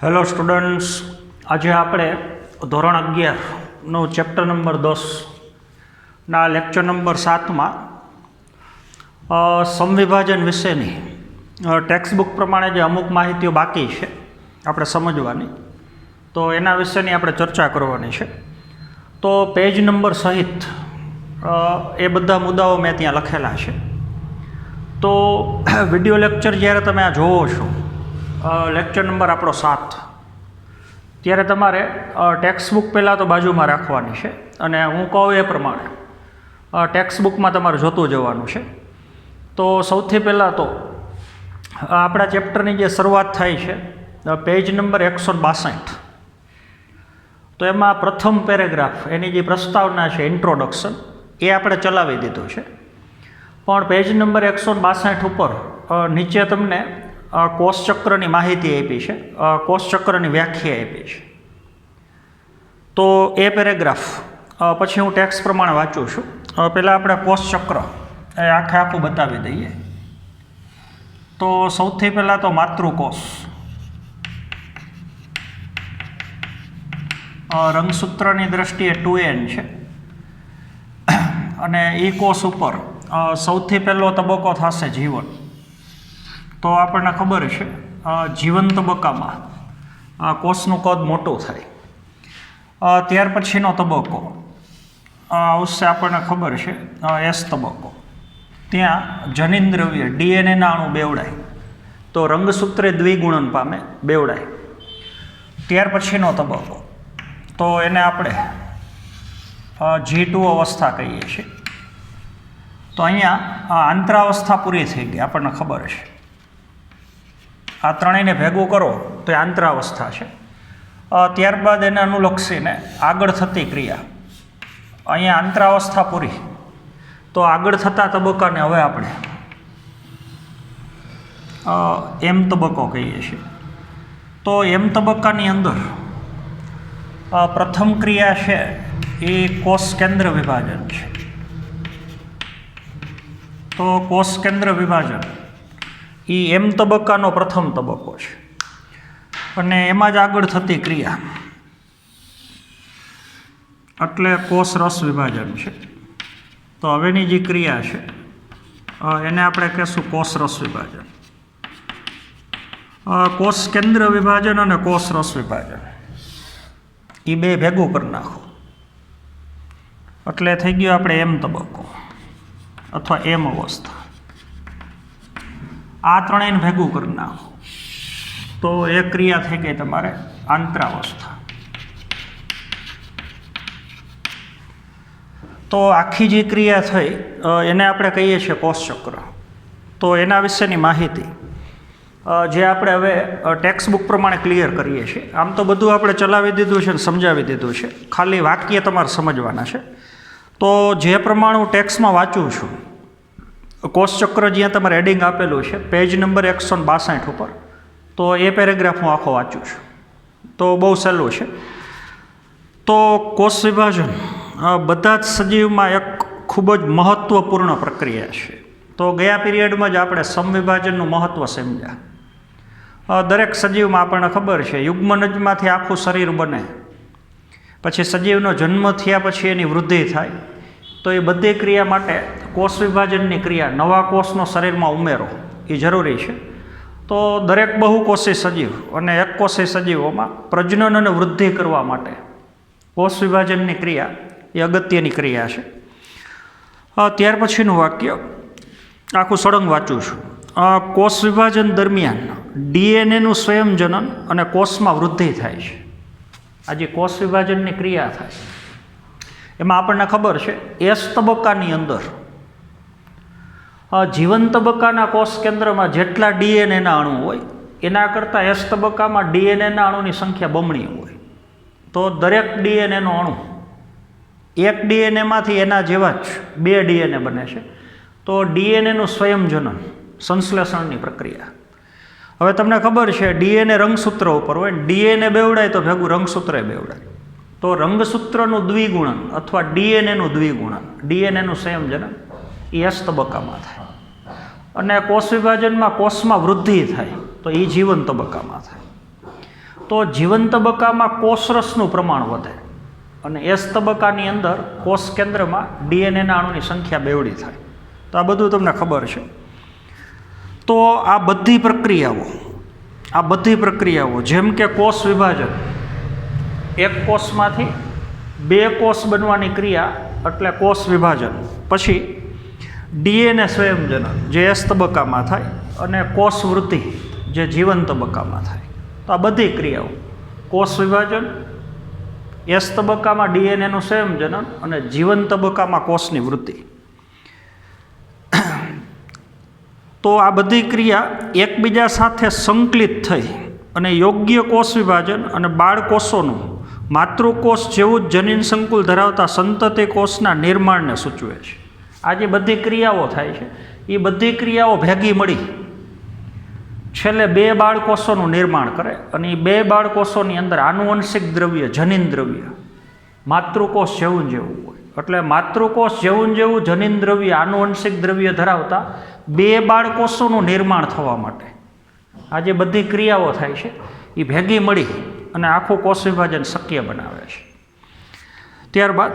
Hello students, આજે આપણે ધોરણ 11નું ચેપ્ટર નંબર 10ના લેક્ચર નંબર 7માં સમવિભાજન વિશેની ટેક્સ્ટબુક પ્રમાણે જે અમુક માહિતીઓ બાકી છે આપણે સમજવાની, તો એના વિશેની આપણે ચર્ચા કરવાની છે. તો પેજ નંબર સહિત એ બધા મુદ્દાઓ મેં ત્યાં લખેલા છે. તો વિડીયો લેક્ચર જ્યારે તમે આ જોવો છો, લેક્ચર નંબર આપણો 7, ત્યારે તમારે ટેક્સ્ટબુક પહેલાં તો બાજુમાં રાખવાની છે અને હું કહું એ પ્રમાણે ટેક્સ્ટબુકમાં તમારે જોતું જવાનું છે. તો સૌથી પહેલાં તો આપણા ચેપ્ટરની જે શરૂઆત થાય છે પેજ નંબર 162, તો એમાં પ્રથમ પેરેગ્રાફ એની જે પ્રસ્તાવના છે, ઇન્ટ્રોડક્શન, એ આપણે ચલાવી દીધું છે. પણ પેજ નંબર 162 ઉપર નીચે તમને કોષચક્રની માહિતી આપી છે, કોષચક્રની વ્યાખ્યા આપી છે. તો એ પેરેગ્રાફ પછી હું ટેક્સ્ટ પ્રમાણે વાંચું છું. પહેલાં આપણે કોષચક્ર એ આખું બતાવી દઈએ. તો સૌથી પહેલાં તો માતૃકોષ, રંગસૂત્રની દ્રષ્ટિએ 2N છે, અને એ કોષ ઉપર સૌથી પહેલો તબક્કો થશે જીવન. તો આપણને ખબર છે જીવન તબક્કામાં કોષનું કદ મોટું થાય. ત્યાર પછીનો તબક્કો આવશે, આપણને ખબર છે S તબક્કો. ત્યાં જનીનદ્રવ્ય DNA અણુ બેવડાય, તો રંગસૂત્રે દ્વિગુણન પામે, બેવડાય. ત્યાર પછીનો તબક્કો તો એને આપણે G2 અવસ્થા કહીએ છીએ. તો અહીંયા આંતરાવસ્થા પૂરી થઈ ગઈ, આપણને ખબર છે. આ ત્રણેયને ભેગું કરો તો એ આંતરાવસ્થા છે. ત્યારબાદ એને અનુલક્ષીને આગળ થતી ક્રિયા, અહીંયા આંતરાવસ્થા પૂરી, તો આગળ થતા તબક્કાને હવે આપણે M તબક્કો કહીએ છીએ. તો M તબક્કાની અંદર પ્રથમ ક્રિયા છે એ કોષ કેન્દ્ર વિભાજન છે. તો કોષ કેન્દ્ર વિભાજન એ M તબક્કાનો પ્રથમ તબક્કો છે, અને એમાં જ આગળ થતી ક્રિયા એટલે કોષ રસ વિભાજન છે. તો હવેની જે ક્રિયા છે એને આપણે કહીશું કોષ રસ વિભાજન. કોષ કેન્દ્ર વિભાજન અને કોષ રસ વિભાજન એ બે ભેગું કરી નાખો એટલે થઈ ગયો આપણે M તબક્કો અથવા M અવસ્થા. આ ત્રણેયને ભેગું કરી નાખો તો એ ક્રિયા થઈ ગઈ તમારે આંતરાવસ્થા. તો આખી જે ક્રિયા થઈ એને આપણે કહીએ છીએ કોષચક્ર. તો એના વિશેની માહિતી જે આપણે હવે ટેક્સ્ટબુક પ્રમાણે ક્લિયર કરીએ છીએ. આમ તો બધું આપણે ચલાવી દીધું છે અને સમજાવી દીધું છે, ખાલી વાક્ય તમારે સમજવાના છે. તો જે પ્રમાણે હું ટેક્સ્ટમાં વાંચું છું, કોષચક્ર જ્યાં તમારે હેડિંગ આપેલું છે પેજ નંબર 162 ઉપર, તો એ પેરેગ્રાફ હું આખો વાંચું છું. તો બહુ સહેલું છે. તો કોષ વિભાજન બધા જ સજીવમાં એક ખૂબ જ મહત્ત્વપૂર્ણ પ્રક્રિયા છે. તો ગયા પીરિયડમાં જ આપણે સમવિભાજનનું મહત્ત્વ સમજ્યા. દરેક સજીવમાં આપણને ખબર છે યુગ્મનજમાંથી આખું શરીર બને, પછી સજીવનો જન્મ થયા પછી એની વૃદ્ધિ થાય. તો એ બધી ક્રિયા માટે કોષ વિભાજનની ક્રિયા, નવા કોષનો શરીરમાં ઉમેરો એ જરૂરી છે. તો દરેક બહુકોષી સજીવ અને એકકોષી સજીવોમાં પ્રજનન અને વૃદ્ધિ કરવા માટે કોષ વિભાજનની ક્રિયા એ અગત્યની ક્રિયા છે. ત્યાર પછીનું વાક્ય આખું સળંગ વાંચું છું. કોષ વિભાજન દરમિયાન DNAનું સ્વયંજનન અને કોષમાં વૃદ્ધિ થાય છે. આ જે કોષ વિભાજનની ક્રિયા થાય એમાં આપણને ખબર છે S તબક્કાની અંદર જીવન તબક્કાના કોષ કેન્દ્રમાં જેટલા DNAના અણુ હોય એના કરતાં S તબક્કામાં DNAના અણુની સંખ્યા બમણી હોય. તો દરેક DNAનો અણુ એક DNAમાંથી એના જેવા જ 2 DNA બને છે. તો DNAનું સ્વયંજનન, સંશ્લેષણની પ્રક્રિયા. હવે તમને ખબર છે DNA રંગસૂત્ર ઉપર હોય, DNA બેવડાય તો ભેગું રંગસૂત્રે બેવડાય. તો રંગસૂત્રનું દ્વિગુણન અથવા DNAનું દ્વિગુણન, DNAનું સંયોજન એ S તબક્કામાં થાય. અને કોષ વિભાજનમાં કોષમાં વૃદ્ધિ થાય તો એ જીવન તબક્કામાં થાય. તો જીવન તબક્કામાં કોષરસનું પ્રમાણ વધે અને એસ તબક્કાની અંદર કોષ કેન્દ્રમાં ડીએનએના અણુની સંખ્યા બેવડી થાય. તો આ બધું તમને ખબર છે. તો આ બધી પ્રક્રિયાઓ જેમ કે કોષ વિભાજન, એક કોષમાંથી બે કોષ બનવાની ક્રિયા એટલે કોષ વિભાજન, પછી ડીએનએ સંયોજન જે એસ તબક્કામાં થાય અને કોષ વૃદ્ધિ જે જીવન તબક્કામાં થાય. તો આ બધી ક્રિયાઓ કોષ વિભાજન, એસ તબક્કામાં ડીએનએનું સંયોજન અને જીવન તબક્કામાં કોષની વૃદ્ધિ. તો આ બધી ક્રિયા એકબીજા સાથે સંકલિત થઈ અને યોગ્ય કોષ વિભાજન અને બાળકોષોનું માતૃકોષ જેવું જ જનીન સંકુલ ધરાવતા સંતતિ કોષના નિર્માણને સૂચવે છે. આ જે બધી ક્રિયાઓ થાય છે એ બધી ક્રિયાઓ ભેગી મળી છેલ્લે બે બાળકોષોનું નિર્માણ કરે અને એ બે બાળકોષોની અંદર આનુવંશિક દ્રવ્ય, જનીન દ્રવ્ય માતૃકોષ જેવું હોય. એટલે માતૃકોષ જેવું જનીન દ્રવ્ય, આનુવંશિક દ્રવ્ય ધરાવતા બે બાળકોષોનું નિર્માણ થવા માટે આ જે બધી ક્રિયાઓ થાય છે એ ભેગી મળી અને આખું કોષ વિભાજન શક્ય બનાવે છે. ત્યારબાદ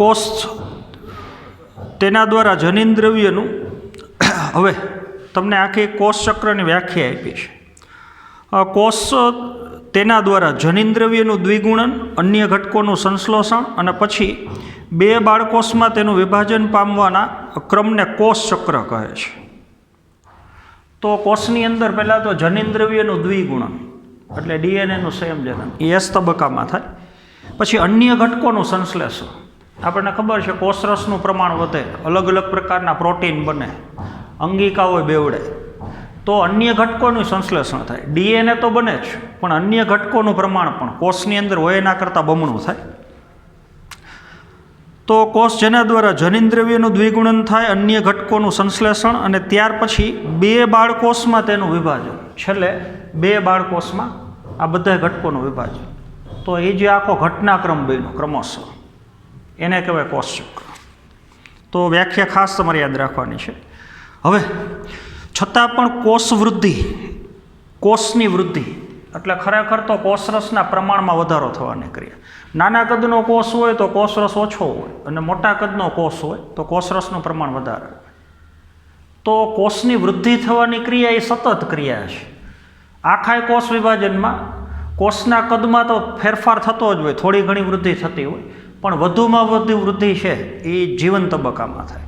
કોષ તેના દ્વારા જનીન દ્રવ્યનું, હવે તમને આખી કોષ ચક્રની વ્યાખ્યા આપી છે. કોષ તેના દ્વારા જનીન દ્રવ્યનું દ્વિગુણન, અન્ય ઘટકોનું સંશ્લેષણ અને પછી બે બાળકોષમાં તેનું વિભાજન પામવાના ક્રમને કોષ ચક્ર કહે છે. તો કોષની અંદર પહેલાં તો જનીન દ્રવ્યનું દ્વિગુણન એટલે ડીએનએનું સંયોજન એ એસ તબક્કામાં થાય. પછી અન્ય ઘટકોનું સંશ્લેષણ, આપણને ખબર છે કોષરસનું પ્રમાણ વધે, અલગ અલગ પ્રકારના પ્રોટીન બને, અંગિકાઓ બેવડે, તો અન્ય ઘટકોનું સંશ્લેષણ થાય. ડીએનએ તો બને જ, પણ અન્ય ઘટકોનું પ્રમાણ પણ કોષની અંદર હોય એના કરતાં બમણું થાય. તો કોષ જેના દ્વારા જનીન દ્રવ્યનું દ્વિગુણન થાય, અન્ય ઘટકોનું સંશ્લેષણ અને ત્યાર પછી બે બાળકોષમાં તેનું વિભાજન, છેલ્લે બે બાળકોષમાં આ બધા ઘટકોનું વિભાજન. તો એ જે આખો ઘટનાક્રમ બન્યો ક્રમશઃ એને કહેવાય કોષ ચક્ર. તો વ્યાખ્યા ખાસ તમારે યાદ રાખવાની છે. હવે છતાં પણ કોષની વૃદ્ધિ એટલે ખરેખર તો કોષરસના પ્રમાણમાં વધારો થવાની ક્રિયા. નાના કદનો કોષ હોય તો કોષરસ ઓછો હોય અને મોટા કદનો કોષ હોય તો કોષરસનું પ્રમાણ વધારે. તો કોષની વૃદ્ધિ થવાની ક્રિયા એ સતત ક્રિયા છે. આખા કોષ વિભાજનમાં કોષના કદમાં તો ફેરફાર થતો જ હોય, થોડી ઘણી વૃદ્ધિ થતી હોય, પણ વધુમાં વધુ વૃદ્ધિ છે એ જીવન તબક્કામાં થાય.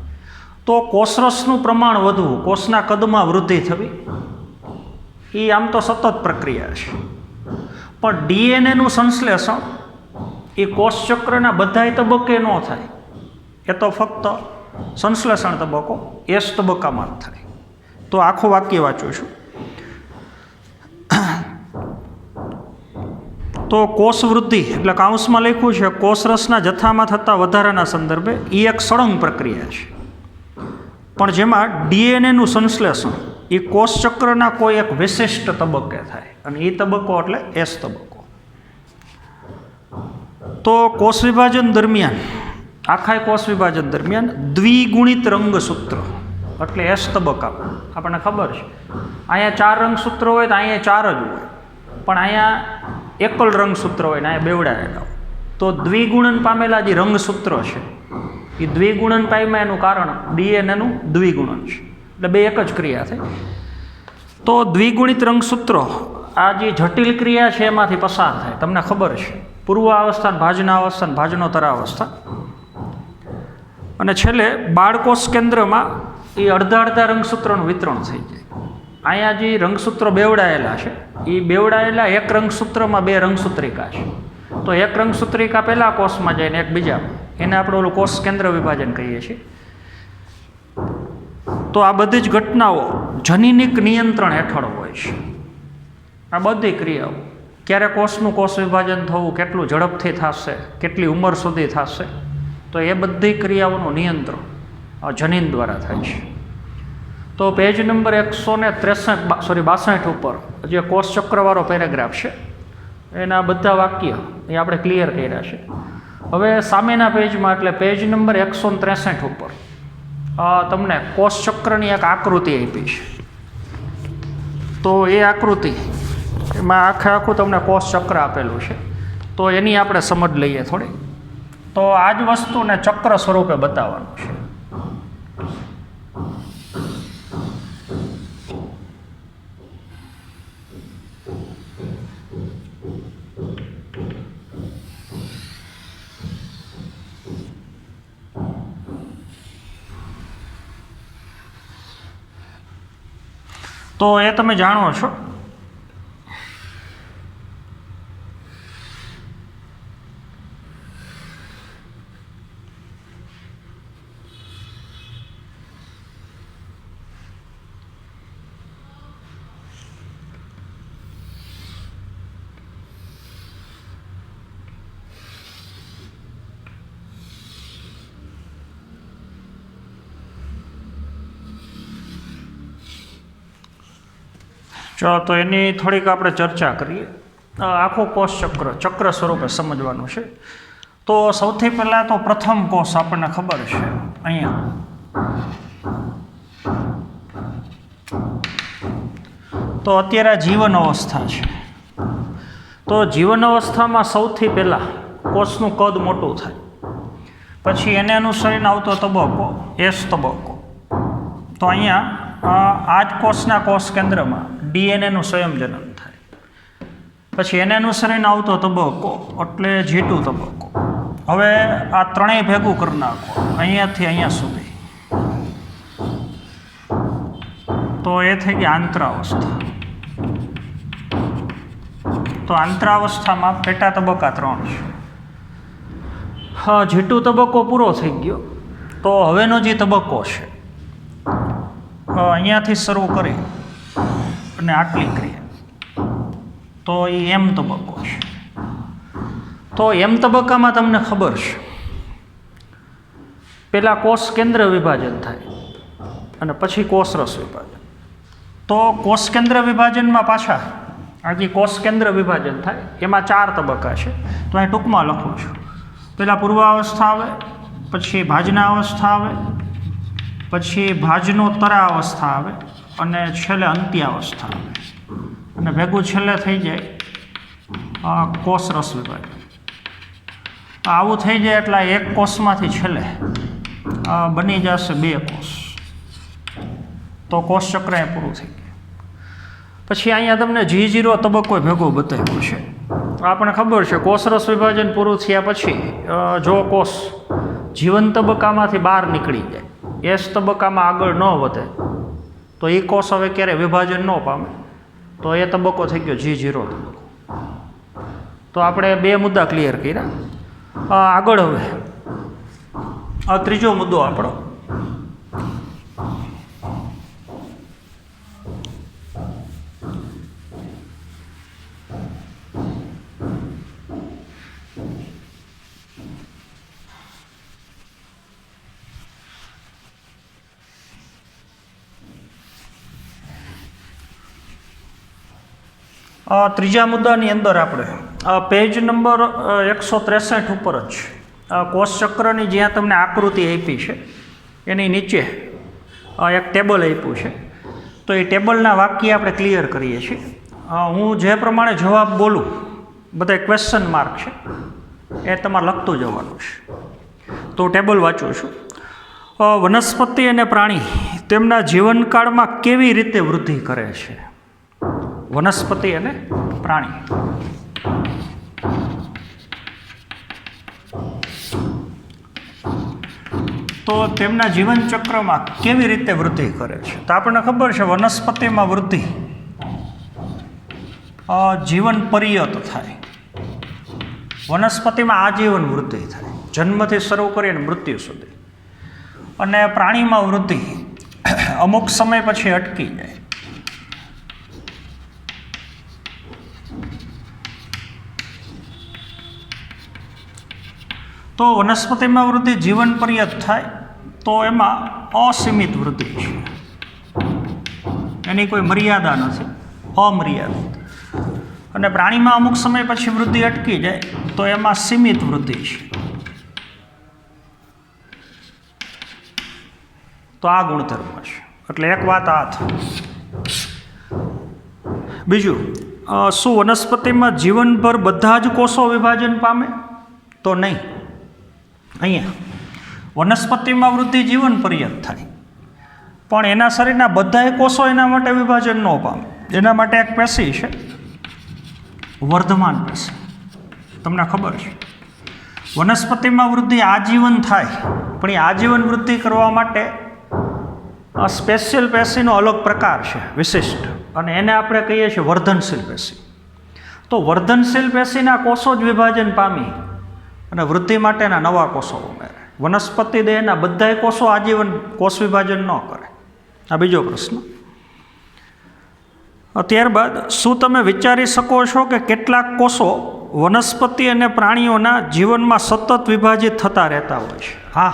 તો કોષરસનું પ્રમાણ વધવું, કોષના કદમાં વૃદ્ધિ થવી એ આમ તો સતત પ્રક્રિયા છે. પણ ડીએનએનું સંશ્લેષણ એ કોષ ચક્રના બધાય તબક્કે ન થાય, એ તો ફક્ત સંશ્લેષણ તબક્કો એસ તબક્કામાં જ થાય. તો આખું વાક્ય વાંચું છું. તો કોષ વૃદ્ધિ એટલે કાઉન્સમાં લખ્યું છે કોષરસના જથ્થામાં થતા વધારાના સંદર્ભે એ એક સળંગ પ્રક્રિયા છે, પણ જેમાં ડીએનએનું સંશ્લેષણ એ કોષ ચક્રના કોઈ એક વિશિષ્ટ તબક્કે થાય અને એ તબક્કો એટલે એસ તબક્કો. તો કોષ વિભાજન દરમિયાન, આખા કોષ વિભાજન દરમિયાન દ્વિગુણિત રંગસૂત્ર એટલે એસ તબક્કામાં આપણને ખબર છે અહીંયા 4 રંગસૂત્ર હોય તો અહીંયા 4 જ હોય, પણ અહીંયા એકલ રંગસૂત્ર હોય ને અહીંયા બેવડાયેલા હોય. તો દ્વિગુણન પામેલા જે રંગસૂત્રો છે એ દ્વિગુણન પામ્યા એનું કારણ ડીએનએનું દ્વિગુણન છે, એટલે બે એક જ ક્રિયા થઈ. તો દ્વિગુણિત રંગસૂત્રો આ જે જટિલ ક્રિયા છે એમાંથી પસાર થાય. તમને ખબર છે પૂર્વાવસ્થા, ભાજનાવસ્થા, ભાજનોત્તરાવસ્થા, અને છેલ્લે બાળકોષ કેન્દ્રમાં એ અડધા રંગસૂત્રોનું વિતરણ થઈ જાય. અહીંયા જે રંગસૂત્રો બેવડાયેલા છે એ બેવડાયેલા એક રંગસૂત્રમાં બે રંગસૂત્રિકા છે. તો એક રંગસૂત્રિકા પહેલા કોષમાં જાય ને એક બીજામાં, એને આપણે ઓલું કોષ કેન્દ્ર વિભાજન કહીએ છીએ. તો આ બધી જ ઘટનાઓ જનીનિક નિયંત્રણ હેઠળ હોય છે. આ બધી ક્રિયાઓ, ક્યારે કોષનું કોષ વિભાજન થવું, કેટલું ઝડપથી થશે, કેટલી ઉંમર સુધી થશે, તો એ બધી ક્રિયાઓનું નિયંત્રણ જનીન દ્વારા થાય છે. તો પેજ નંબર 162 ઉપર જે કોષ ચક્રવાળો પેરેગ્રાફ છે એના બધા વાક્ય એ આપણે ક્લિયર કર્યા છે. હવે સામેના પેજમાં એટલે પેજ નંબર 163 ઉપર તમને કોષ ચક્રની એક આકૃતિ આપી છે. તો એ આકૃતિ એમાં આખું તમને કોષ ચક્ર આપેલું છે, તો એની આપણે સમજ લઈએ થોડી. તો આ જ વસ્તુને ચક્ર સ્વરૂપે બતાવવાનું છે. તો એ તમે જાણો છો. ચાલો, તો એની થોડીક આપણે ચર્ચા કરીએ. આખો કોષ ચક્ર સ્વરૂપે સમજવાનું છે. તો સૌથી પહેલાં તો પ્રથમ કોષ આપણને ખબર છે અહીંયા. તો અત્યારે જીવન અવસ્થા છે. તો જીવન અવસ્થામાં સૌથી પહેલાં કોષનું કદ મોટું થાય, પછી એને અનુસરીને આવતો તબક્કો એસ તબક્કો. તો અહીંયા આ જ કોષના કોષ કેન્દ્રમાં ડીએનએનું સંયોજન થાય. પછી એને અનુસરીને આવતો તબક્કો એટલે G2 તબક્કો. હવે આ ત્રણેય ભેગું કરી નાખો અહીંયાથી અહીંયા સુધી, તો એ થઈ ગઈ આંતરાવસ્થા. તો આંતરાવસ્થામાં પેટા તબક્કા 3 છે. G2 તબક્કો પૂરો થઈ ગયો. તો હવેનો જે તબક્કો છે અહીંયાથી શરૂ કરી અને આટલી ક્રિયા, તો એ એમ તબક્કો છે. તો એમ તબક્કામાં તમને ખબર છે પહેલાં કોષ કેન્દ્ર વિભાજન થાય અને પછી કોષરસ વિભાજન. તો કોષ કેન્દ્ર વિભાજનમાં પાછા આ જે કોષ કેન્દ્ર વિભાજન થાય એમાં 4 તબક્કા છે. તો અહીં ટૂંકમાં લખું છું. પહેલાં પૂર્વાવસ્થા આવે, પછી ભાજના અવસ્થા આવે, પછી ભાજનોત્તરા અવસ્થા આવે અને છેલ્લે અંત્યાવસ્થા આવે. અને ભેગું છેલ્લે થઈ જાય કોષરસ વિભાજન. આવું થઈ જાય એટલે એક કોષમાંથી છેલ્લે બની જશે 2 કોષ. તો કોષ ચક્ર એ પૂરું થઈ ગયું. પછી અહીંયા તમને G0 તબક્કો ભેગો બતાવ્યો છે. આપણને ખબર છે કોષરસ વિભાજન પૂરું થયા પછી જો કોષ જીવન તબક્કામાંથી બહાર નીકળી જાય, એસ તબક્કામાં આગળ ન વધે, તો એ કોષ હવે ક્યારે વિભાજન ન પામે. તો એ તબક્કો થઈ ગયો G0 તબક્કો. તો આપણે 2 મુદ્દા ક્લિયર કર્યા. આગળ હવે આ ત્રીજો મુદ્દો આપણો. ત્રીજા મુદ્દાની અંદર આપણે પેજ નંબર 163 ઉપર જ કોષ ચક્રની જ્યાં તમને આકૃતિ આપી છે એની નીચે એક ટેબલ આપ્યું છે. તો એ ટેબલના વાક્ય આપણે ક્લિયર કરીએ છીએ. હું જે પ્રમાણે જવાબ બોલું બધા ક્વેશ્ચન માર્ક છે એ તમારે લખતું જવાનું છે. તો ટેબલ વાંચું છું. વનસ્પતિ અને પ્રાણી તેમના જીવનકાળમાં કેવી રીતે વૃદ્ધિ કરે છે? વનસ્પતિ અને પ્રાણી. તો તેમના જીવન ચક્રમાં કેવી રીતે વૃદ્ધિ કરે છે? તો આપણને ખબર છે વનસ્પતિમાં વૃદ્ધિ જીવન પર્યત થાય. વનસ્પતિમાં આજીવન વૃદ્ધિ થાય, જન્મથી શરૂ કરીને મૃત્યુ સુધી. અને પ્રાણીમાં વૃદ્ધિ અમુક સમય પછી અટકી જાય. તો વનસ્પતિમાં વૃદ્ધિ જીવન પર્યત થાય, તો એમાં અસીમિત વૃદ્ધિ છે, એની કોઈ મર્યાદા નથી, અમર્યાદિત. અને પ્રાણીમાં અમુક સમય પછી વૃદ્ધિ અટકી જાય, તો એમાં સીમિત વૃદ્ધિ છે. તો આ ગુણધર્મ છે. એટલે એક વાત આ થઈ. બીજું, શું વનસ્પતિમાં જીવનભર બધા જ કોષો વિભાજન પામે? તો નહીં. અહીંયા વનસ્પતિમાં વૃદ્ધિ જીવન પર્યંત થાય, પણ એના શરીરના બધાય કોષો એના માટે વિભાજન ન પામે. એના માટે એક પેશી છે, વર્ધમાન પેશી. તમને ખબર છે, વનસ્પતિમાં વૃદ્ધિ આજીવન થાય, પણ એ આજીવન વૃદ્ધિ કરવા માટે સ્પેશિયલ પેશીનો અલગ પ્રકાર છે, વિશિષ્ટ, અને એને આપણે કહીએ છીએ વર્ધનશીલ પેશી. તો વર્ધનશીલ પેશીના કોષો જ વિભાજન પામી અને વૃદ્ધિ માટેના નવા કોષો ઉમેરે. વનસ્પતિ દેહના બધાય કોષો આજીવન કોષ વિભાજન ન કરે. આ બીજો પ્રશ્ન. ત્યારબાદ, શું તમે વિચારી શકો છો કે કેટલાક કોષો વનસ્પતિ અને પ્રાણીઓના જીવનમાં સતત વિભાજિત થતા રહેતા હોય છે? હા.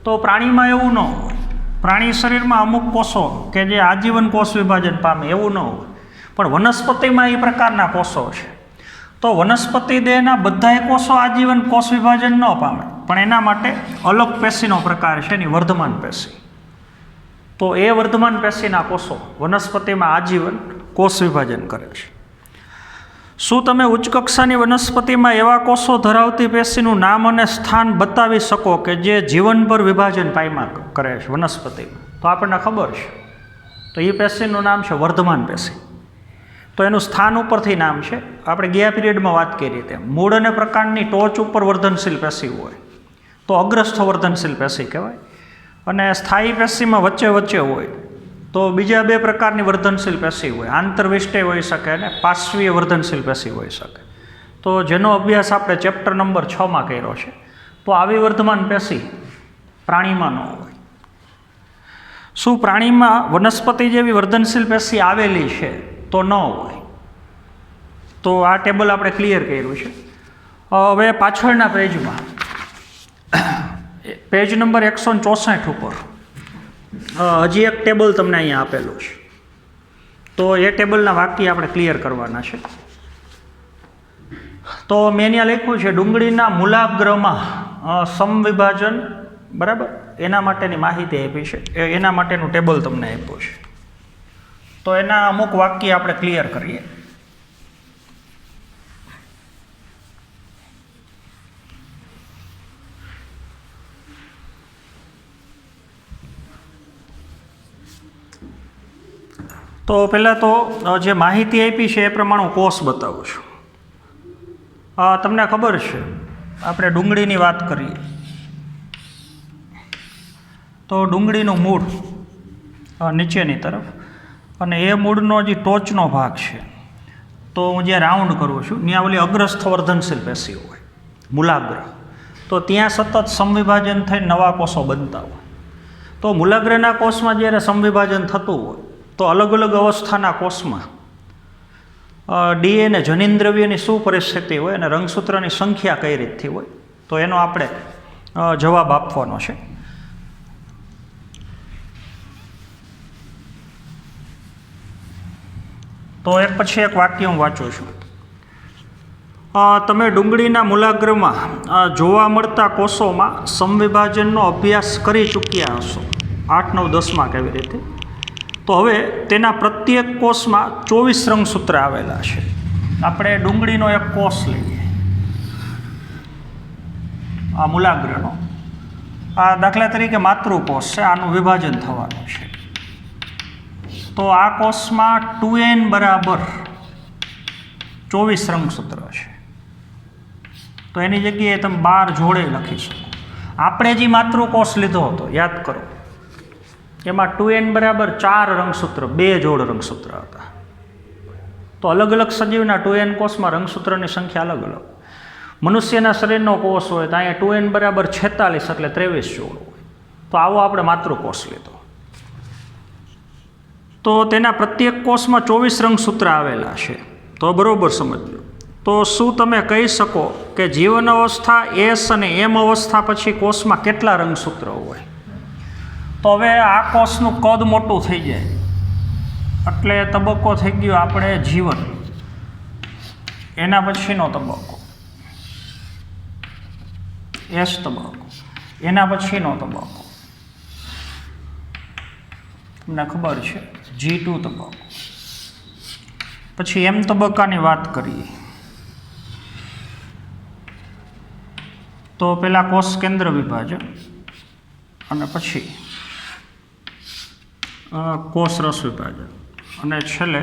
તો પ્રાણીમાં એવું ન હોય. પ્રાણી શરીરમાં અમુક કોષો કે જે આજીવન કોષ વિભાજન પામે એવું ન હોય, પણ વનસ્પતિમાં એ પ્રકારના કોષો છે. તો વનસ્પતિ દેહના બધાય કોષો આજીવન કોષ વિભાજન ન પામે, પણ એના માટે અલગ પેશીનો પ્રકાર છે, એની વર્ધમાન પેશી. તો એ વર્ધમાન પેશીના કોષો વનસ્પતિમાં આજીવન કોષ વિભાજન કરે છે. શું તમે ઉચ્ચ કક્ષાની વનસ્પતિમાં એવા કોષો ધરાવતી પેશીનું નામ અને સ્થાન બતાવી શકો કે જે જીવનભર વિભાજન પામ્યા કરે છે વનસ્પતિમાં? તો આપણને ખબર છે. તો એ પેશીનું નામ છે વર્ધમાન પેશી. તો એનું સ્થાન ઉપરથી નામ છે, આપણે ગયા પિરિયડમાં વાત કરી તેમ. મૂળ અને પ્રકાંડની ટોચ ઉપર વર્ધનશીલ પેશી હોય તો અગ્રસ્થ વર્ધનશીલ પેશી કહેવાય, અને સ્થાયી પેશીમાં વચ્ચે વચ્ચે હોય તો બીજા બે પ્રકારની વર્ધનશીલ પેશી હોય, આંતરવિષ્ટેય હોઈ શકે અને પાર્શ્વીય વર્ધનશીલ પેશી હોઈ શકે. તો જેનો અભ્યાસ આપણે ચેપ્ટર નંબર 6માં કર્યો છે. તો આવી વર્ધમાન પેશી પ્રાણીમાં ન હોય. શું પ્રાણીમાં વનસ્પતિ જેવી વર્ધનશીલ પેશી આવેલી છે? તો ન હોય. તો આ ટેબલ આપણે ક્લિયર કર્યું છે. હવે પાછળના પેજમાં પેજ નંબર 164 ઉપર હજી એક ટેબલ તમને અહીંયા આપેલું છે. તો એ ટેબલના વાક્ય આપણે ક્લિયર કરવાના છે. તો મેં અહીંયા લખ્યું છે, ડુંગળીના મૂલાગ્રમાં સમવિભાજન, બરાબર, એના માટેની માહિતી આપી છે. એના માટેનું ટેબલ તમને આપ્યું છે. તો એના અમુક વાક્ય આપણે ક્લિયર કરીએ. તો પહેલાં તો જે માહિતી આપી છે એ પ્રમાણે હું કોષ બતાવું છું. તમને ખબર છે, આપણે ડુંગળીની વાત કરીએ તો ડુંગળીનું મૂળ નીચેની તરફ, અને એ મૂળનો જે ટોચનો ભાગ છે, તો હું જે રાઉન્ડ કરું છું ત્યાં ઓલી અગ્રસ્થ વર્ધનશીલ પેશી હોય, મૂલાગ્ર. તો ત્યાં સતત સમવિભાજન થઈને નવા કોષો બનતા હોય. તો મૂલાગ્રના કોષમાં જ્યારે સમવિભાજન થતું હોય તો અલગ અલગ અવસ્થાના કોષમાં ડીએનએ જનીનદ્રવ્યની શું પરિસ્થિતિ હોય અને રંગસૂત્રની સંખ્યા કઈ રીતથી હોય, તો એનો આપણે જવાબ આપવાનો છે. તો એક પછી એક વાક્ય હું વાંચું છું. તમે ડુંગળીના મૂલાગ્રમાં જોવા મળતા કોષોમાં સમવિભાજનનો અભ્યાસ કરી ચૂક્યા હશો 8, 9, 10માં કેવી રીતે. તો હવે તેના પ્રત્યેક કોષમાં 24 રંગસૂત્ર આવેલા છે. આપણે ડુંગળીનો એક કોષ લઈએ, આ મૂલાગ્રનો. આ દાખલા તરીકે માતૃકોષ છે, આનું વિભાજન થવાનું છે. તો આ કોષમાં 2n બરાબર 24 રંગસૂત્ર છે. તો એની જગ્યાએ તમે 12 જોડે લખી શકો. આપણે જે માતૃકોષ લીધો હતો યાદ કરો, એમાં 2n બરાબર 4 રંગસૂત્ર, 2 જોડ રંગસૂત્ર હતા. તો અલગ અલગ સજીવના 2n કોષમાં રંગસૂત્રની સંખ્યા અલગ અલગ. મનુષ્યના શરીરનો કોષ હોય તો અહીંયા 2n બરાબર 46 એટલે 23 જોડ હોય. તો આવો આપણે માતૃકોષ લીધો. તો તેના પ્રત્યેક કોષમાં 24 રંગસૂત્ર આવેલા છે. તો બરાબર સમજો. તો શું તમે કહી શકો કે જીવન અવસ્થા S અને M અવસ્થા પછી કોષમાં કેટલા રંગસૂત્ર હોય? તો હવે આ કોષનું કદ મોટું થઈ જાય એટલે તબક્કો થઈ ગયો આપણે જીવન. એના પછીનો તબક્કો S તબક્કો, એના પછીનો તબક્કો તમને ખબર છે G2 તબક્કો, પછી એમ તબક્કાની વાત કરીએ તો પહેલાં કોષ કેન્દ્ર વિભાજન અને પછી કોષ રસ વિભાજન અને છેલ્લે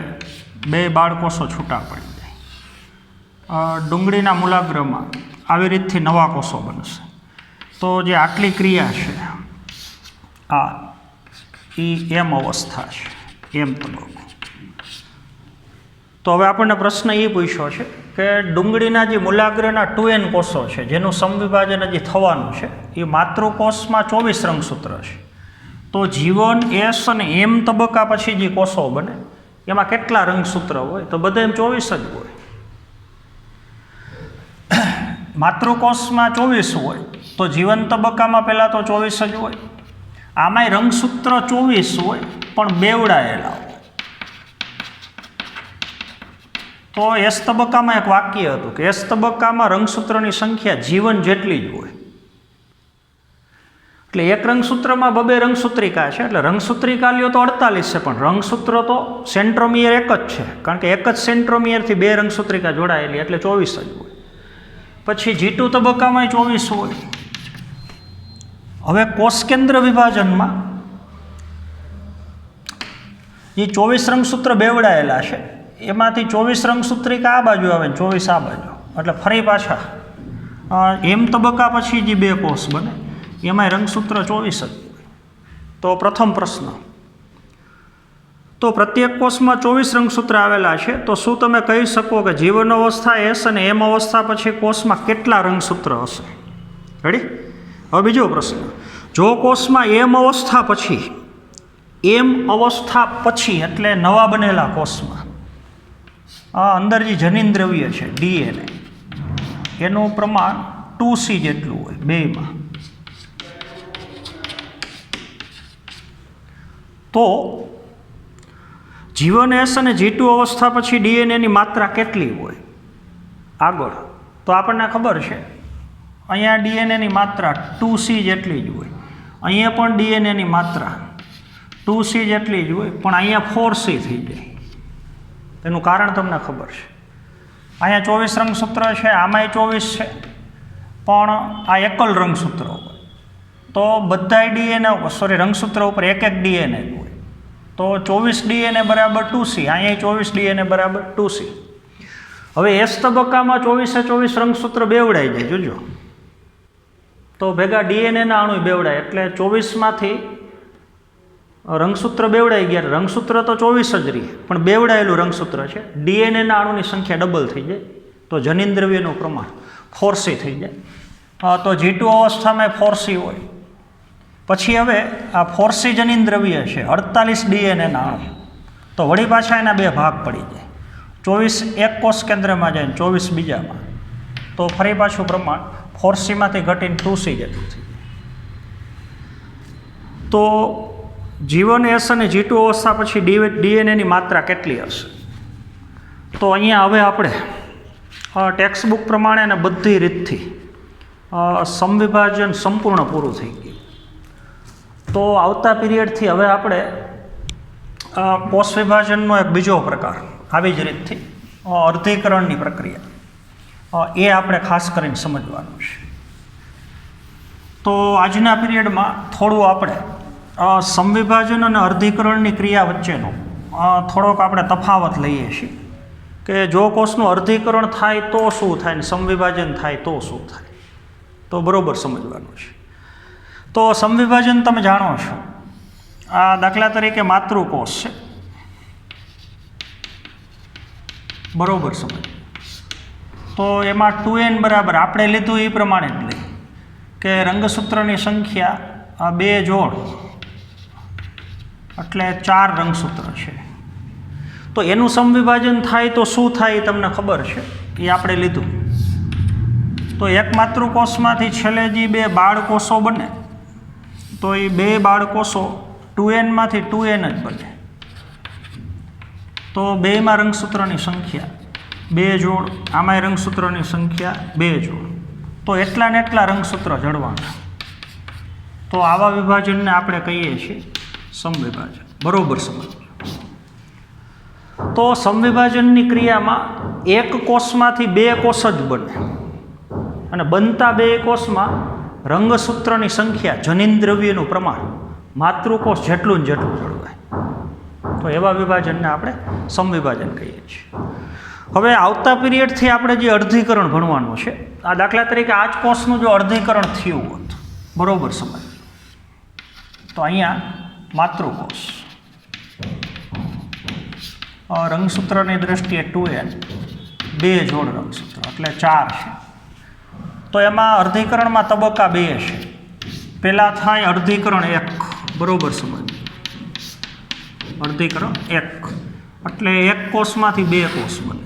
2 બાળકોષો છૂટા પડી જાય. ડુંગળીના મૂલાગ્રમાં આવી રીતથી નવા કોષો બનશે. તો જે આટલી ક્રિયા છે આ એમ અવસ્થા છે, એમ તબક્કો. તો હવે આપણને પ્રશ્ન એ પૂછ્યો છે કે ડુંગળીના જે મૂલાગ્રના 2n કોષો છે જેનું સમવિભાજન હજી થવાનું છે એ માતૃકોષમાં 24 રંગસૂત્ર છે. તો જીવન એસ અને એમ તબક્કા પછી જે કોષો બને એમાં કેટલા રંગસૂત્ર હોય? તો બધા એમ 24 જ હોય. માતૃકોષમાં 24 હોય તો જીવન તબક્કામાં પહેલાં તો 24 જ હોય. આમાંય રંગસૂત્ર 24 હોય પણ બેવડાયેલા હોય. તો એસ તબક્કામાં એક વાક્ય હતું કે એસ તબક્કામાં રંગસૂત્રની સંખ્યા જીવન જેટલી જ હોય. એટલે એક રંગસૂત્રમાં 2 રંગસૂત્રિકા છે એટલે રંગસૂત્રિકા લ્યો તો 48 છે, પણ રંગસૂત્ર તો સેન્ટ્રોમિયર એક જ છે, કારણ કે એક જ સેન્ટ્રોમિયરથી 2 રંગસૂત્રિકા જોડાયેલી એટલે 24 જ હોય. પછી G2 તબક્કામાં 24 હોય. હવે કોષ કેન્દ્ર વિભાજનમાં જે 24 રંગસૂત્ર બેવડાયેલા છે એમાંથી 24 રંગસૂત્રિકા આ બાજુ આવે ને 24 આ બાજુ, એટલે ફરી પાછા એમ તબક્કા પછી જે 2 કોષ બને એમાંય રંગસૂત્ર 24 જ હોય. તો પ્રથમ પ્રશ્ન, તો પ્રત્યેક કોષમાં 24 રંગસૂત્ર આવેલા છે, તો શું તમે કહી શકો કે જીવન અવસ્થા એસ અને એમ અવસ્થા પછી કોષમાં કેટલા રંગસૂત્ર હશે? રેડી? હવે બીજો પ્રશ્ન, જો કોષમાં એમ અવસ્થા પછી એટલે નવા બનેલા કોષમાં અંદર જે જનીન દ્રવ્ય છે DNA એનું પ્રમાણ 2C જેટલું હોય બેમાં, તો જીવન એસ અને G2 અવસ્થા પછી DNAની માત્રા કેટલી હોય? આગળ તો આપણને ખબર છે અહીંયા DNAની માત્રા 2C જેટલી જ હોય, અહીંયા પણ DNAની માત્રા 2C જેટલી જ હોય, પણ અહીંયા 4C થઈ જાય. તેનું કારણ તમને ખબર છે. અહીંયા 24 રંગસૂત્ર છે, આમાંય 24 છે, પણ આ એકલ રંગસૂત્ર હોય તો બધાય રંગસૂત્ર ઉપર એક DNA હોય, તો 24 DNA બરાબર 2C, અહીંયા 24 DNA બરાબર 2C. હવે એસ તબક્કામાં 24 રંગસૂત્ર બેવડાઈ જાય, જોજો. તો ભેગા DNAના અણુ બેવડાય એટલે 24માંથી રંગસૂત્ર બેવડાઈ ગયા. રંગસૂત્ર તો 24 જ રહી, પણ બેવડાયેલું રંગસૂત્ર છે. DNAના અણુની સંખ્યા ડબલ થઈ જાય, તો જનીન દ્રવ્યનું પ્રમાણ 4C થઈ જાય. તો G2 અવસ્થામાં 4C હોય. પછી હવે આ 4C જનીન દ્રવ્ય છે 48 DNAના અણુ, તો વળી પાછા એના 2 ભાગ પડી જાય. 24 એક કોષ કેન્દ્રમાં જાય, 24 બીજામાં, તો ફરી પાછું પ્રમાણ 4Cમાંથી ઘટીને 2C જેટલું થઈ જાય. તો જીવન એસ અને G2 અવસ્થા પછી DNAની માત્રા કેટલી હશે? તો અહીંયા હવે આપણે ટેક્સ્ટબુક પ્રમાણે અને બધી રીતથી સમવિભાજન સંપૂર્ણ પૂરું થઈ ગયું. તો આવતા પીરિયડથી હવે આપણે કોષ વિભાજનનો એક બીજો પ્રકાર આવી જ રીતથી અર્ધીકરણની પ્રક્રિયા એ આપણે ખાસ કરીને સમજવાનું છે. તો આજના પીરિયડમાં થોડું આપણે સમવિભાજન અને અર્ધીકરણની ક્રિયા વચ્ચેનો થોડોક આપણે તફાવત લઈએ છીએ કે જો કોષનું અર્ધીકરણ થાય તો શું થાય ને સમવિભાજન થાય તો શું થાય, તો બરાબર સમજવાનું છે. તો સમવિભાજન તમે જાણો છો, આ દાખલા તરીકે માતૃકોષ છે, બરાબર સમજ. તો એમાં 2n બરાબર આપણે લીધું એ પ્રમાણે જ લઈએ કે રંગસૂત્રની સંખ્યા 2 જોડ એટલે 4 રંગસૂત્ર છે. તો એનું સમવિભાજન થાય તો શું થાય એ તમને ખબર છે, એ આપણે લીધું. તો એક માતૃકોષમાંથી છેલ્લે જે 2 બાળકોષો બને તો એ 2 બાળકોષો 2nમાંથી 2n જ બને. તો 2માં રંગસૂત્રની સંખ્યા 2 જોડ, આમાંય રંગસૂત્રની સંખ્યા 2 જોડ, તો એટલા ને એટલા રંગસૂત્ર જડવાના. તો આવા વિભાજનને આપણે કહીએ છીએ સમવિભાજન. બરાબર સમજ. તો સમવિભાજનની ક્રિયામાં એક કોષમાંથી બે કોષ જ બને અને બનતા બે કોષમાં રંગસૂત્રની સંખ્યા જનીનદ્રવ્યનું પ્રમાણ માતૃકોષ જેટલું ને જેટલું જળવાય. તો એવા વિભાજનને આપણે સમવિભાજન કહીએ છીએ. હવે આવતા પીરિયડથી આપણે જે અર્ધીકરણ ભણવાનું છે, આ દાખલા તરીકે આ જ કોષનું જો અર્ધીકરણ થયું હોત, બરોબર સમજ, તો અહીંયા માતૃકોષ રંગસૂત્રની દ્રષ્ટિએ 2n, બે જોડ રંગસૂત્ર એટલે 4 છે. તો એમાં અર્ધીકરણમાં તબક્કા બે છે. પહેલાં થાય અર્ધીકરણ 1, બરોબર સમજ, અર્ધીકરણ 1 એટલે એક કોષમાંથી બે કોષ બને.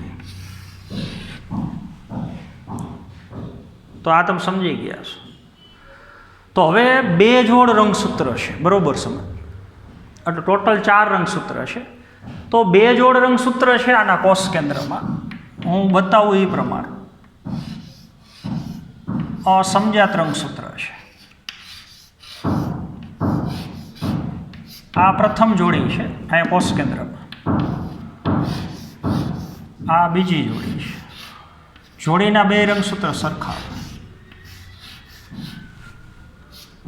તો આ તમે સમજી ગયા છો. તો હવે બે જોડ રંગસૂત્ર છે, બરોબર સમજ, એટલે ટોટલ 4 રંગસૂત્ર છે. તો બે જોડ રંગસૂત્ર છે આના કોષ કેન્દ્રમાં, હું બતાવું એ પ્રમાણે અસમજાત રંગસૂત્ર છે. આ પ્રથમ જોડી છે અહીંયા કોષ કેન્દ્રમાં, આ બીજી જોડી છે. જોડીના બે રંગસૂત્ર સરખા,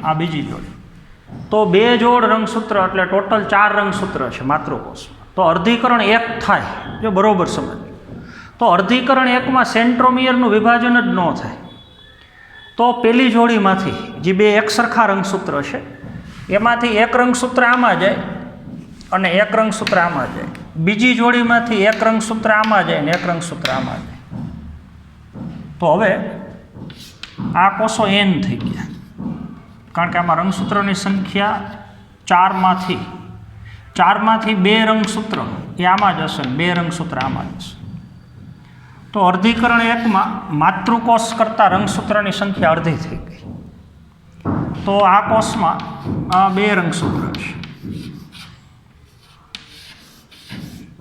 આ બીજી જોડી. તો બે જોડ રંગસૂત્ર એટલે ટોટલ 4 રંગસૂત્ર છે માતૃકોષમાં. તો અર્ધીકરણ 1 થાય, જો બરોબર સમજ. તો અર્ધીકરણ 1માં સેન્ટ્રોમિયરનું વિભાજન જ ન થાય. તો પેલી જોડીમાંથી જે બે એક સરખા રંગસૂત્ર છે એમાંથી એક રંગસૂત્ર આમાં જાય અને એક રંગસૂત્ર આમાં જાય. બીજી જોડીમાંથી એક રંગસૂત્ર આમાં જાય ને એક રંગસૂત્ર આમાં જાય. તો હવે આ કોષો n થઈ ગયા, કારણ કે આમાં રંગસૂત્રોની સંખ્યા 4માંથી બે રંગસૂત્ર એ આમાં જ હશે ને બે રંગસૂત્ર આમાં જ હશે. તો અર્ધીકરણ 1માં માતૃકોષ કરતાં રંગસૂત્રની સંખ્યા અડધી થઈ ગઈ. તો આ કોષમાં બે રંગસૂત્ર છે,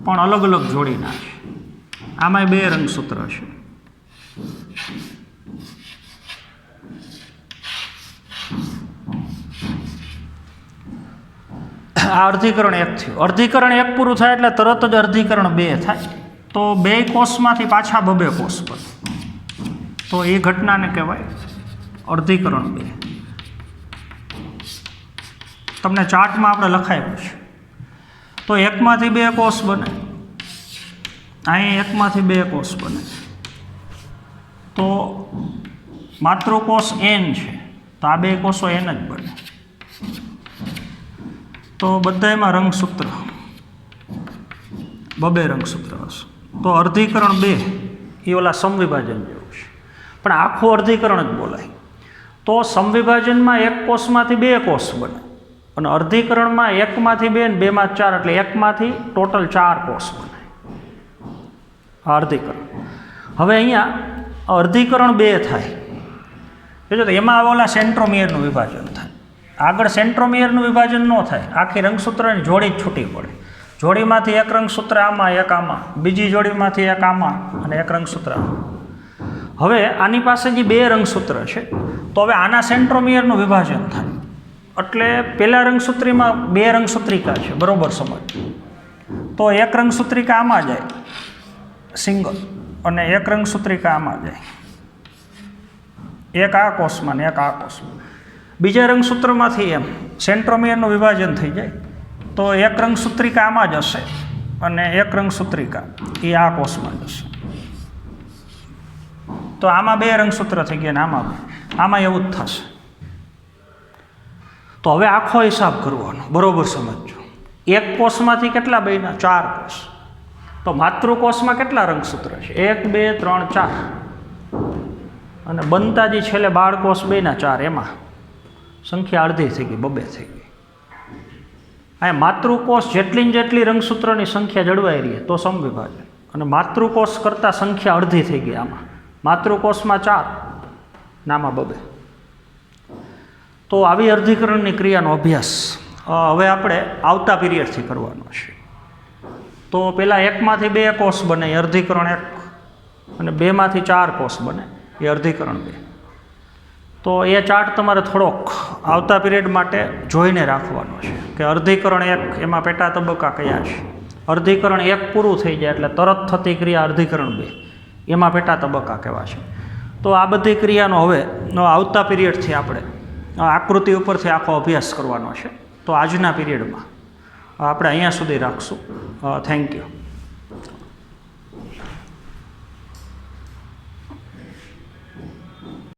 પણ અલગ અલગ જોડીના છે. આમાંય બે રંગસૂત્ર છે. આ અર્ધીકરણ 1 થયું. અર્ધીકરણ 1 પૂરું થાય એટલે તરત જ અર્ધીકરણ 2 થાય. તો બે કોષમાંથી પાછા બબે કોષ બને. તો એ ઘટનાને કહેવાય અર્ધીકરણ 2. તમને ચાર્ટમાં આપણે લખાયું છે. તો એકમાંથી બે કોષ બને, અહીં એકમાંથી બે કોષ બને. તો માતૃકોષ n છે, તો આ બે કોષો n જ બને. તો બધામાં રંગસૂત્ર બબે રંગસૂત્ર હશે. તો અર્ધીકરણ 2 એ ઓલા સમવિભાજન જેવું છે, પણ આખું અર્ધીકરણ જ બોલાય. તો સમવિભાજનમાં એક કોષમાંથી બે કોષ બને અને અર્ધીકરણમાં એકમાંથી બે ને બેમાંથી 4 એટલે એકમાંથી ટોટલ 4 કોષ બને. અર્ધીકરણ. હવે અહીંયા અર્ધીકરણ 2 થાય, જો એમાં ઓલા સેન્ટ્રોમિયરનું વિભાજન થાય. આગળ સેન્ટ્રોમિયરનું વિભાજન ન થાય, આખી રંગસૂત્રની જોડી જ છૂટી પડે. જોડીમાંથી એક રંગસૂત્ર આમાં, એક આમાં, બીજી જોડીમાંથી એક આમાં અને એક રંગસૂત્ર આમાં. હવે આની પાસે જે બે રંગસૂત્ર છે, તો હવે આના સેન્ટ્રોમિયરનું વિભાજન થાય. એટલે પહેલા રંગસૂત્રીમાં બે રંગસૂત્રિકા છે, બરોબર સમજ. તો એક રંગસૂત્રિકા આમાં જાય સિંગલ અને એક રંગસૂત્રિકા આમાં જાય, એક આ કોષમાં ને એક આ કોષમાં. બીજા રંગસૂત્રમાંથી એમ સેન્ટ્રોમિયરનું વિભાજન થઈ જાય. તો એક રંગસૂત્રિકા આમાં જ હશે અને એક રંગસૂત્રિકા એ આ કોષમાં જ હશે. તો આમાં બે રંગસૂત્ર થઈ ગયા ને આમાં એવું જ થશે. તો હવે આખો હિસાબ કરવાનો, બરોબર સમજો. એક કોષમાંથી કેટલા બન્યા? 4 કોષ. તો માતૃકોષમાં કેટલા રંગસૂત્ર છે? 1 2 3 4. અને બનતા જે છેલ્લે બાળકોષ બન્યા 4, એમાં સંખ્યા અડધી થઈ ગઈ, બબે થઈ ગઈ. અહીંયા માતૃકોષ જેટલી રંગસૂત્રોની સંખ્યા જળવાઈ રહી તો સમવિભાજન, અને માતૃકોષ કરતાં સંખ્યા અડધી થઈ ગઈ. આમાં માતૃકોષમાં 4 નામાં બબે. તો આવી અર્ધીકરણની ક્રિયાનો અભ્યાસ હવે આપણે આવતા પીરિયડથી કરવાનો છે. તો પહેલાં એકમાંથી બે કોષ બને એ અર્ધીકરણ 1, અને બેમાંથી 4 કોષ બને એ અર્ધીકરણ 2. તો એ ચાર્ટ તમારે થોડોક આવતા પીરિયડ માટે જોઈને રાખવાનો છે કે અર્ધીકરણ 1 એમાં પેટા તબક્કા કયા છે, અર્ધીકરણ 1 પૂરું થઈ જાય એટલે તરત થતી ક્રિયા અર્ધીકરણ 2, એમાં પેટા તબક્કા કહેવાશે. તો આ બધી ક્રિયાનો હવે આવતા પીરિયડથી આપણે આકૃતિ ઉપરથી આખો અભ્યાસ કરવાનો છે. તો આજના પીરિયડમાં આપણે અહીંયા સુધી રાખશું. Thank you.